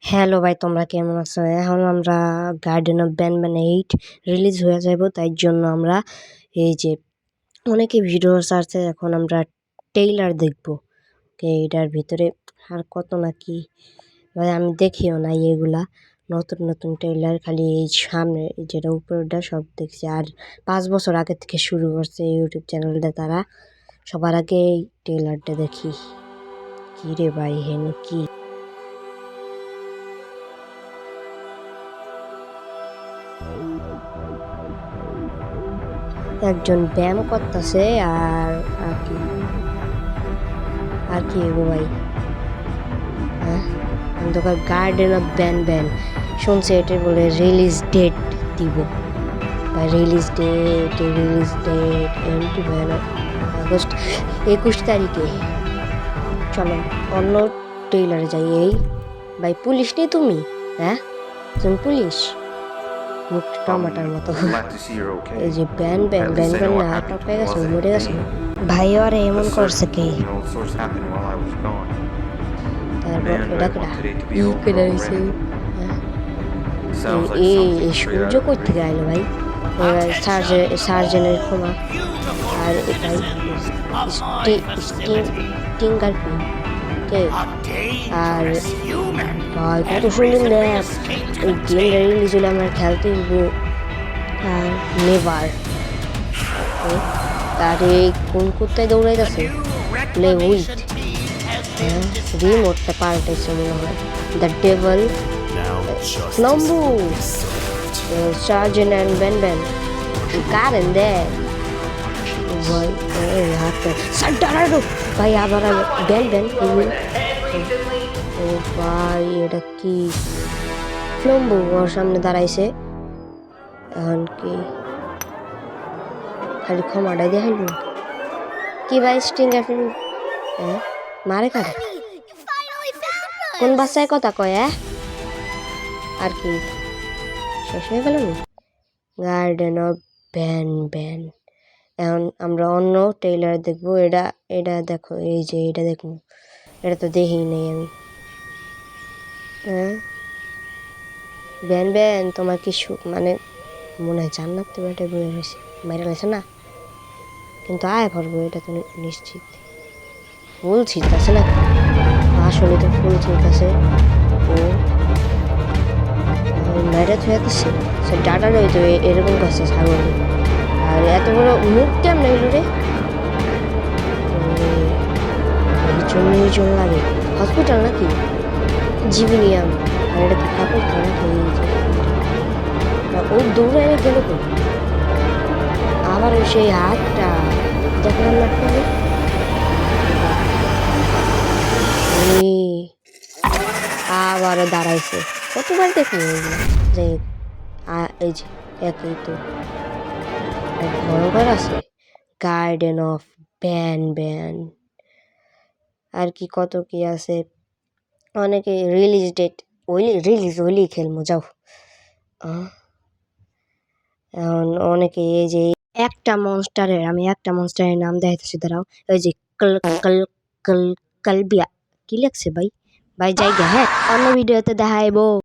Hello ভাই, তোমরা কেমন আছো? এখন আমরা গার্ডেন অফ ব্যানব্যান 8 রিলিজ হয়ে যাবো, তাই জন্য আমরা এই যে অনেকে ভিডিও সার্চে এখন আমরা ট্রেইলার দেখবো। এইটার ভিতরে আর কত নাকি ভাই আমি দেখিও না, এগুলা নতুন নতুন ট্রেইলার খালি এই সামনে যেটা উপরটা সব দেখছি। আর 5 বছর আগে থেকে শুরু করছে ইউটিউব চ্যানেলটা, তারা সবার আগে এই ট্রেইলারটা দেখি। কি রে ভাই, হেন কি একজন ব্যায়াম করতেছে আর আর কি আর কি এগো ভাই, হ্যাঁ অন্ধকার গার্ডেন অফ ব্যানব্যান শুনছে এটা বলে রিলিজ ডেট দিব বা রিলিজ ডেট আগস্ট 21 তারিখে। চলো অন্য ট্রেইলারে যাই। এই ভাই পুলিশ নেই তুমি? হ্যাঁ তুমি পুলিশ? মুখ টমাটার মতো। এই যে ব্যান ব্যান ব্যান ব্যান না টপকে গেছে, মরে গেছে ভাই। ওরে এমন করছে কে? তারপর এটা ই করে রয়েছে। এই সূর্য কই থেকে আইলো ভাই? সার্জেনের ক্ষমা। আর এটাই স্টিঙ্গার কে? আর ভাই কত সুন্দর ম্যাপ! ওই গেম রিলিজ হলে আমরা খেলতে হইব। আর নেভার আরে কোন কোথায় দৌড়াইতেছে? প্লে উইথ রিমোটটা পাল্টাইছে মনে হয়। দ্য ডেভল ফ্লাম্বু সার্জেন অ্যান্ড ব্যান ব্যান কারেন দে ভাই। হাতটা সাডারাডো ভাই, আবার ব্যান ব্যান। ও ভাই এটা কি? ফ্লাম্বু ওর সামনে দাঁড়াইছে। এখন কি খালি ক্ষমাটাই দেখাইল কি ভাই? স্টিঙ্গার ফিল্ম মারে কারে? কোন বাচ্চায় কথা কয়? আর কি শেষ হয়ে গেল না? Garden of Banban. এখন আমরা অন্য ট্রেইলার দেখবো। এটা এটা দেখো, এই যে এটা দেখবো। এটা তো দেখি নেই আমি। হ্যাঁ ব্যান তোমার কি মানে মনে হয় জান্নাত তো এটা বয়ে রয়েছে, মেরে গেছে না? কিন্তু আয় পড়বো এটা তো নিশ্চিত। ফুল ছিটতেছে না আসলে, তো ফুল ছিটতেছে ও মেরে থুয়েছে। সে ডাটা রইতো এরকম করছে ছাগল। আর এত বড় মুখ কেমন এলো রে? নির্জন লাগে। হসপিটাল নাকি? জিবিনিয়াম। আর এটা কি কাপড় তো নাকি? ওই দৌড়ে গেল তো আবার সেই হাতটা দেখলাম না করে। আবারও দাঁড়াইছে। কতবার দেখি যে এই যে একই তো ভয়ঙ্কর আছে। গার্ডেন অফ ব্যানব্যান আর কি কত কি আছে। অনেকে রিলিজ ডেট রিলিজ হইলেই খেলবো যাও। এখন অনেকে এই যে আমি একটা মনস্টারের নাম দেখাইতেছি, দাঁড়াও। ওই যে কল কল কল কালবিয়া কি লাগছে ভাই? ভাই জায়গা, হ্যাঁ অন্য ভিডিওতে দেখাইবো।